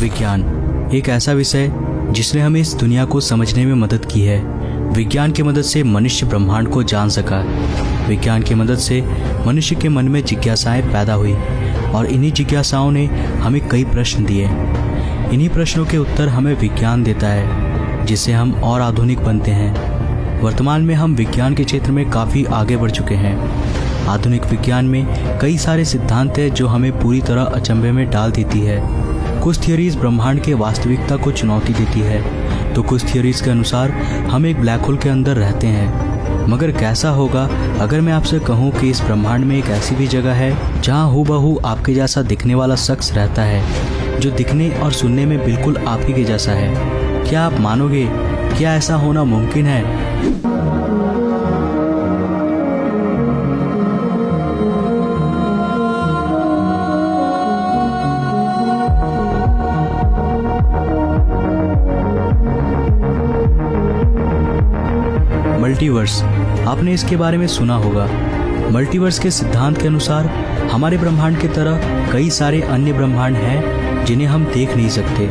विज्ञान एक ऐसा विषय जिसने हमें इस दुनिया को समझने में मदद की है। विज्ञान की मदद से मनुष्य ब्रह्मांड को जान सका। विज्ञान की मदद से मनुष्य के मन में जिज्ञासाएं पैदा हुई और इन्हीं जिज्ञासाओं ने हमें कई प्रश्न दिए। इन्हीं प्रश्नों के उत्तर हमें विज्ञान देता है, जिससे हम और आधुनिक बनते हैं। वर्तमान में हम विज्ञान के क्षेत्र में काफ़ी आगे बढ़ चुके हैं। आधुनिक विज्ञान में कई सारे सिद्धांत हैं जो हमें पूरी तरह अचंभे में डाल देती है। कुछ थियोरीज ब्रह्मांड के वास्तविकता को चुनौती देती है, तो कुछ थियोरीज के अनुसार हम एक ब्लैक होल के अंदर रहते हैं। मगर कैसा होगा अगर मैं आपसे कहूँ कि इस ब्रह्मांड में एक ऐसी भी जगह है जहाँ हूबहू आपके जैसा दिखने वाला शख्स रहता है, जो दिखने और सुनने में बिल्कुल आप ही के जैसा है। क्या आप मानोगे? क्या ऐसा होना मुमकिन है? मल्टीवर्स, आपने इसके बारे में सुना होगा। मल्टीवर्स के सिद्धांत के अनुसार हमारे ब्रह्मांड की तरह कई सारे अन्य ब्रह्मांड हैं जिन्हें हम देख नहीं सकते,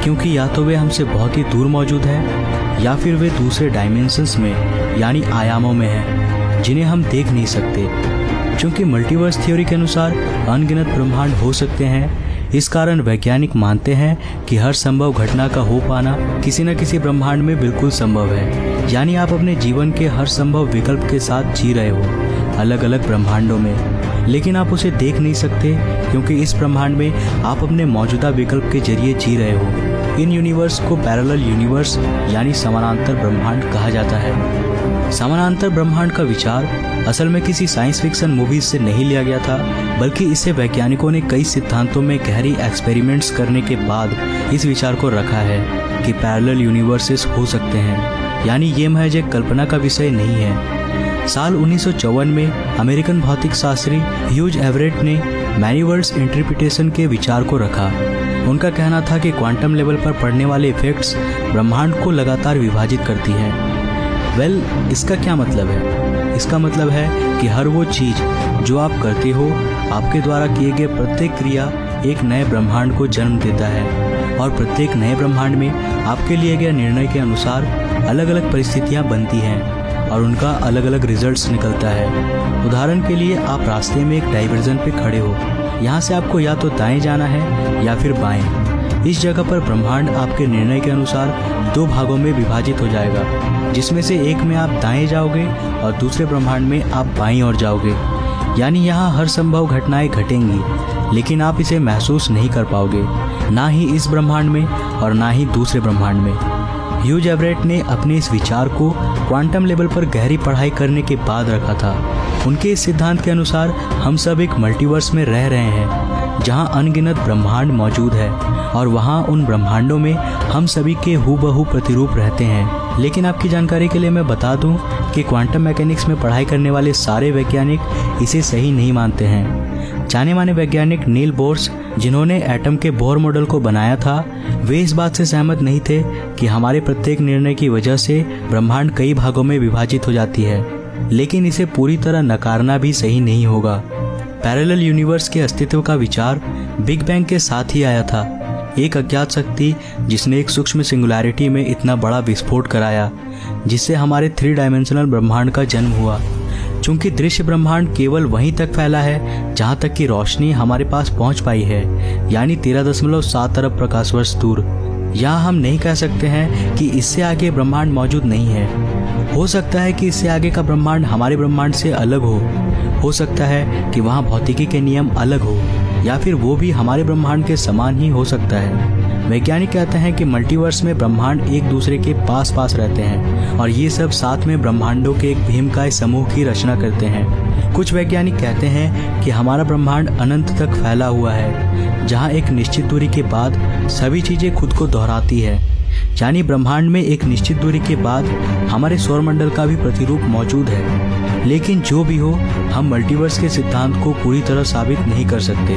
क्योंकि या तो वे हमसे बहुत ही दूर मौजूद हैं या फिर वे दूसरे डायमेंशंस में यानी आयामों में हैं जिन्हें हम देख नहीं सकते। क्योंकि मल्टीवर्स थ्योरी के अनुसार अनगिनत ब्रह्मांड हो सकते हैं, इस कारण वैज्ञानिक मानते हैं कि हर संभव घटना का हो पाना किसी न किसी ब्रह्मांड में बिल्कुल संभव है। यानी आप अपने जीवन के हर संभव विकल्प के साथ जी रहे हो अलग अलग ब्रह्मांडों में, लेकिन आप उसे देख नहीं सकते क्योंकि इस ब्रह्मांड में आप अपने मौजूदा विकल्प के जरिए जी रहे हो। इन यूनिवर्स को पैरेलल यूनिवर्स यानी समानांतर ब्रह्मांड कहा जाता है। समानांतर ब्रह्मांड का विचार असल में किसी साइंस फिक्शन मूवीज से नहीं लिया गया था, बल्कि इसे वैज्ञानिकों ने कई सिद्धांतों में गहरी एक्सपेरिमेंट्स करने के बाद इस विचार को रखा है कि पैरेलल यूनिवर्सेस हो सकते हैं। यानी ये महज एक कल्पना का विषय नहीं है। साल 1954 में अमेरिकन भौतिक शास्त्री ह्यूज एवरेट ने मैनी वर्ल्ड्स इंटरप्रिटेशन के विचार को रखा। उनका कहना था कि क्वांटम लेवल पर पड़ने वाले इफेक्ट्स ब्रह्मांड को लगातार विभाजित करती हैं। इसका क्या मतलब है? इसका मतलब है कि हर वो चीज़ जो आप करते हो, आपके द्वारा किए गए प्रत्येक क्रिया एक नए ब्रह्मांड को जन्म देता है, और प्रत्येक नए ब्रह्मांड में आपके लिए गए निर्णय के अनुसार अलग अलग परिस्थितियाँ बनती हैं और उनका अलग अलग रिजल्ट्स निकलता है। उदाहरण के लिए आप रास्ते में एक डाइवर्जन पे खड़े हो, यहाँ से आपको या तो दाएं जाना है या फिर बाएं। इस जगह पर ब्रह्मांड आपके निर्णय के अनुसार दो भागों में विभाजित हो जाएगा, जिसमें से एक में आप दाएं जाओगे और दूसरे ब्रह्मांड में आप बाईं ओर जाओगे। यानी यहाँ हर संभव घटनाएं घटेंगी, लेकिन आप इसे महसूस नहीं कर पाओगे, ना ही इस ब्रह्मांड में और ना ही दूसरे ब्रह्मांड में। ह्यूज एवरेट ने अपने इस विचार को क्वांटम लेवल पर गहरी पढ़ाई करने के बाद रखा था। उनके इस सिद्धांत के अनुसार हम सब एक मल्टीवर्स में रह रहे हैं, जहां अनगिनत ब्रह्मांड मौजूद है और वहां उन ब्रह्मांडों में हम सभी के हूबहू प्रतिरूप रहते हैं। लेकिन आपकी जानकारी के लिए मैं बता दूं कि क्वांटम मैकेनिक्स में पढ़ाई करने वाले सारे वैज्ञानिक इसे सही नहीं मानते हैं। जाने माने वैज्ञानिक नील बोर्स, जिन्होंने एटम के बोर मॉडल को बनाया था, वे इस बात से सहमत नहीं थे कि हमारे प्रत्येक निर्णय की वजह से ब्रह्मांड कई भागों में विभाजित हो जाती है। लेकिन इसे पूरी तरह नकारना भी सही नहीं होगा। पैरेलल यूनिवर्स के अस्तित्व का विचार बिग बैंग के साथ ही आया था, एक अज्ञात शक्ति जिसने एक सूक्ष्म सिंगुलैरिटी में इतना बड़ा विस्फोट कराया, जिससे हमारे 3 डायमेंशनल ब्रह्मांड का जन्म हुआ। चूंकि दृश्य ब्रह्मांड केवल वहीं तक फैला है जहां तक कि रोशनी हमारे पास पहुंच पाई है, यानी 13.7 अरब प्रकाश वर्ष दूर। यहाँ हम नहीं कह सकते हैं कि इससे आगे ब्रह्मांड मौजूद नहीं है। हो सकता है कि इससे आगे का ब्रह्मांड हमारे ब्रह्मांड से अलग हो सकता है कि वहाँ भौतिकी के नियम अलग हो, या फिर वो भी हमारे ब्रह्मांड के समान ही हो सकता है। वैज्ञानिक कहते हैं कि मल्टीवर्स में ब्रह्मांड एक दूसरे के पास पास रहते हैं और ये सब साथ में ब्रह्मांडों के एक भीमकाय समूह की रचना करते हैं। कुछ वैज्ञानिक कहते हैं कि हमारा ब्रह्मांड अनंत तक फैला हुआ है, जहाँ एक निश्चित दूरी के बाद सभी चीजें खुद को दोहराती है। यानी ब्रह्मांड में एक निश्चित दूरी के बाद हमारे सौरमंडल का भी प्रतिरूप मौजूद है। लेकिन जो भी हो, हम मल्टीवर्स के सिद्धांत को पूरी तरह साबित नहीं कर सकते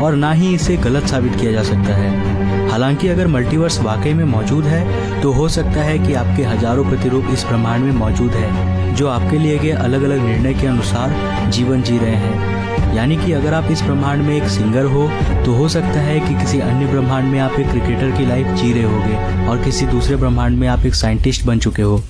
और ना ही इसे गलत साबित किया जा सकता है। हालांकि अगर मल्टीवर्स वाकई में मौजूद है, तो हो सकता है कि आपके हजारों प्रतिरूप इस ब्रह्मांड में मौजूद है, जो आपके लिए गए अलग अलग निर्णय के अनुसार जीवन जी रहे हैं। यानी कि अगर आप इस ब्रह्मांड में एक सिंगर हो तो हो सकता है कि किसी अन्य ब्रह्मांड में आप एक क्रिकेटर की लाइफ जी रहे होगे और किसी दूसरे ब्रह्मांड में आप एक साइंटिस्ट बन चुके हो।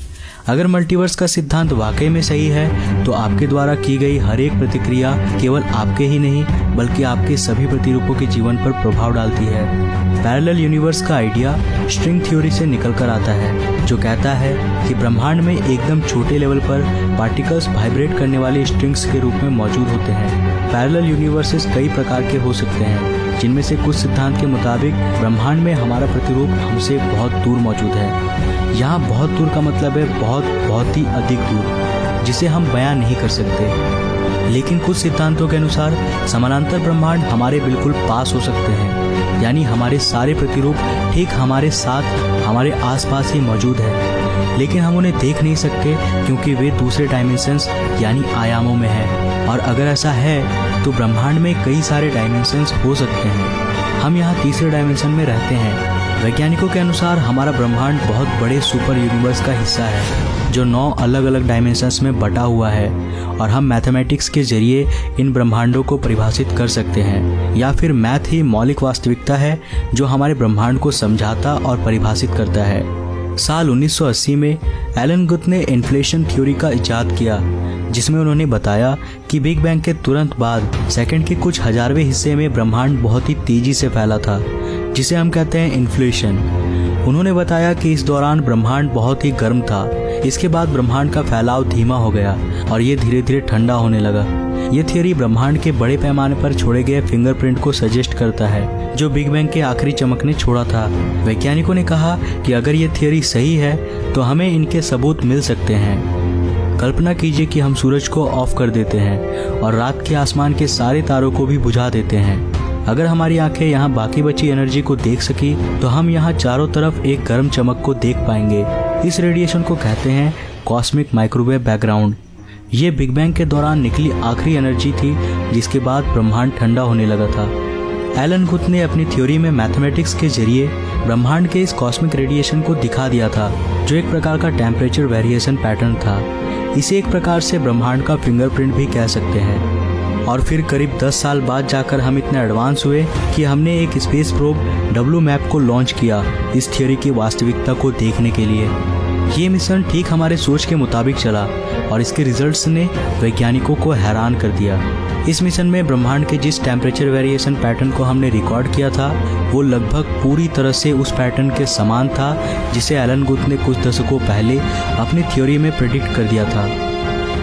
अगर मल्टीवर्स का सिद्धांत वाकई में सही है तो आपके द्वारा की गई हर एक प्रतिक्रिया केवल आपके ही नहीं बल्कि आपके सभी प्रतिरूपों के जीवन पर प्रभाव डालती है। पैरेलल यूनिवर्स का आइडिया स्ट्रिंग थ्योरी से निकल कर आता है, जो कहता है कि ब्रह्मांड में एकदम छोटे लेवल पर पार्टिकल्स वाइब्रेट करने वाले स्ट्रिंग्स के रूप में मौजूद होते हैं। पैरेलल यूनिवर्सेस कई प्रकार के हो सकते हैं, जिनमें से कुछ सिद्धांत के मुताबिक ब्रह्मांड में हमारा प्रतिरूप हमसे बहुत दूर मौजूद है। यहाँ बहुत दूर का मतलब है बहुत ही अधिक दूर, जिसे हम बयां नहीं कर सकते। लेकिन कुछ सिद्धांतों के अनुसार समानांतर ब्रह्मांड हमारे बिल्कुल पास हो सकते हैं, यानी हमारे सारे प्रतिरूप ठीक हमारे साथ हमारे आसपास ही मौजूद है, लेकिन हम उन्हें देख नहीं सकते क्योंकि वे दूसरे डायमेंशंस यानी आयामों में है। और अगर ऐसा है तो ब्रह्मांड में कई सारे डायमेंशंस हो सकते हैं। हम यहाँ तीसरे डायमेंशन में रहते हैं। वैज्ञानिकों के अनुसार हमारा ब्रह्मांड बहुत बड़े सुपर यूनिवर्स का हिस्सा है, जो 9 अलग अलग डायमेंशंस में बटा हुआ है, और हम मैथमेटिक्स के जरिए इन ब्रह्मांडों को परिभाषित कर सकते हैं, या फिर मैथ ही मौलिक वास्तविकता है जो हमारे ब्रह्मांड को समझाता और परिभाषित करता है। साल 1980 में एलन गुथ ने इन्फ्लेशन थ्योरी का इजाद किया, जिसमें उन्होंने बताया कि बिग बैंग के तुरंत बाद सेकंड के कुछ हजारवें हिस्से में ब्रह्मांड बहुत ही तेजी से फैला था, जिसे हम कहते हैं इन्फ्लेशन। उन्होंने बताया कि इस दौरान ब्रह्मांड बहुत ही गर्म था। इसके बाद ब्रह्मांड का फैलाव धीमा हो गया और ये धीरे धीरे ठंडा होने लगा। ये थियोरी ब्रह्मांड के बड़े पैमाने पर छोड़े गए फिंगरप्रिंट को सजेस्ट करता है, जो बिग बैंग के आखिरी चमक ने छोड़ा था। वैज्ञानिकों ने कहा कि अगर ये थियोरी सही है तो हमें इनके सबूत मिल सकते हैं। कल्पना कीजिए कि हम सूरज को ऑफ कर देते हैं और रात के आसमान के सारे तारों को भी बुझा देते हैं। अगर हमारी आंखें यहाँ बाकी बची एनर्जी को देख सकी तो हम यहाँ चारों तरफ एक गर्म चमक को देख पाएंगे। इस रेडिएशन को कहते हैं कॉस्मिक माइक्रोवेव बैकग्राउंड। ये बिग बैंग के दौरान निकली आखिरी एनर्जी थी, जिसके बाद ब्रह्मांड ठंडा होने लगा था। एलन गुथ ने अपनी थ्योरी में मैथमेटिक्स के जरिए ब्रह्मांड के इस कॉस्मिक रेडिएशन को दिखा दिया था, जो एक प्रकार का टेम्परेचर वेरिएशन पैटर्न था। इसे एक प्रकार से ब्रह्मांड का फिंगरप्रिंट भी कह सकते हैं। और फिर करीब 10 साल बाद जाकर हम इतने एडवांस हुए कि हमने एक स्पेस प्रोब WMAP को लॉन्च किया इस थियोरी की वास्तविकता को देखने के लिए। ये मिशन ठीक हमारे सोच के मुताबिक चला और इसके रिजल्ट्स ने वैज्ञानिकों को हैरान कर दिया। इस मिशन में ब्रह्मांड के जिस टेम्परेचर वेरिएशन पैटर्न को हमने रिकॉर्ड किया था वो लगभग पूरी तरह से उस पैटर्न के समान था जिसे एलन गुथ ने कुछ दशकों पहले अपनी थ्योरी में प्रेडिक्ट कर दिया था।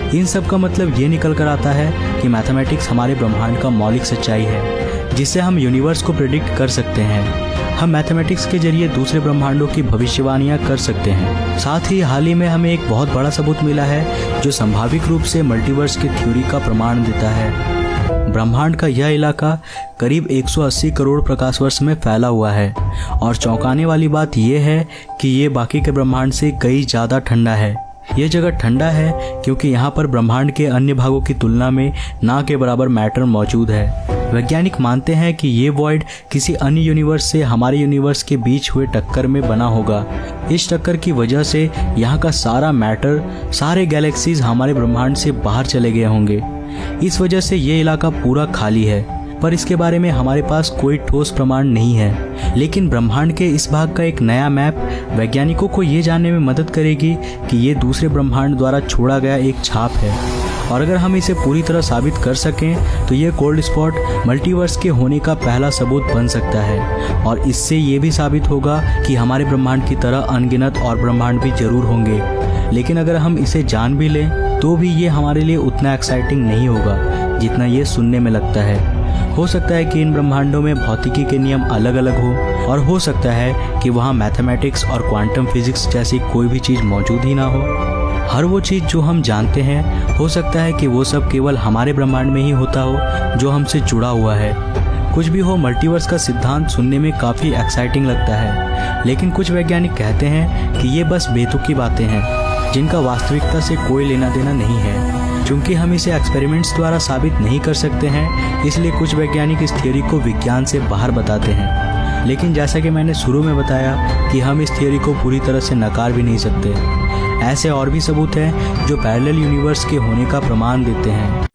इन सब का मतलब ये निकल कर आता है कि मैथमेटिक्स हमारे ब्रह्मांड का मौलिक सच्चाई है, जिससे हम यूनिवर्स को प्रेडिक्ट कर सकते हैं। हम मैथमेटिक्स के जरिए दूसरे ब्रह्मांडों की भविष्यवाणियां कर सकते हैं। साथ ही हाल ही में हमें एक बहुत बड़ा सबूत मिला है जो संभावित रूप से मल्टीवर्स की थ्योरी का प्रमाण देता है। ब्रह्मांड का यह इलाका करीब 180 करोड़ प्रकाश वर्ष में फैला हुआ है, और चौंकाने वाली बात यह है कि ये बाकी के ब्रह्मांड से कई ज़्यादा ठंडा है। यह जगह ठंडा है क्योंकि यहाँ पर ब्रह्मांड के अन्य भागों की तुलना में ना के बराबर मैटर मौजूद है। वैज्ञानिक मानते हैं कि ये वॉइड किसी अन्य यूनिवर्स से हमारे यूनिवर्स के बीच हुए टक्कर में बना होगा। इस टक्कर की वजह से यहाँ का सारा मैटर, सारे गैलेक्सीज हमारे ब्रह्मांड से बाहर चले गए होंगे। इस वजह से ये इलाका पूरा खाली है, पर इसके बारे में हमारे पास कोई ठोस प्रमाण नहीं है। लेकिन ब्रह्मांड के इस भाग का एक नया मैप वैज्ञानिकों को ये जानने में मदद करेगी कि ये दूसरे ब्रह्मांड द्वारा छोड़ा गया एक छाप है, और अगर हम इसे पूरी तरह साबित कर सकें तो ये कोल्ड स्पॉट मल्टीवर्स के होने का पहला सबूत बन सकता है। और इससे ये भी साबित होगा कि हमारे ब्रह्मांड की तरह अनगिनत और ब्रह्मांड भी जरूर होंगे। लेकिन अगर हम इसे जान भी लें तो भी ये हमारे लिए उतना एक्साइटिंग नहीं होगा जितना ये सुनने में लगता है। हो सकता है कि इन ब्रह्मांडों में भौतिकी के नियम अलग अलग हो, और हो सकता है कि वहाँ मैथमेटिक्स और क्वांटम फिजिक्स जैसी कोई भी चीज़ मौजूद ही ना हो। हर वो चीज़ जो हम जानते हैं हो सकता है कि वो सब केवल हमारे ब्रह्मांड में ही होता हो जो हमसे जुड़ा हुआ है। कुछ भी हो, मल्टीवर्स का सिद्धांत सुनने में काफ़ी एक्साइटिंग लगता है, लेकिन कुछ वैज्ञानिक कहते हैं कि ये बस बेतुकी बातें हैं जिनका वास्तविकता से कोई लेना देना नहीं है। चूंकि हम इसे एक्सपेरिमेंट्स द्वारा साबित नहीं कर सकते हैं, इसलिए कुछ वैज्ञानिक इस थ्योरी को विज्ञान से बाहर बताते हैं। लेकिन जैसा कि मैंने शुरू में बताया कि हम इस थ्योरी को पूरी तरह से नकार भी नहीं सकते। ऐसे और भी सबूत हैं जो पैरेलल यूनिवर्स के होने का प्रमाण देते हैं।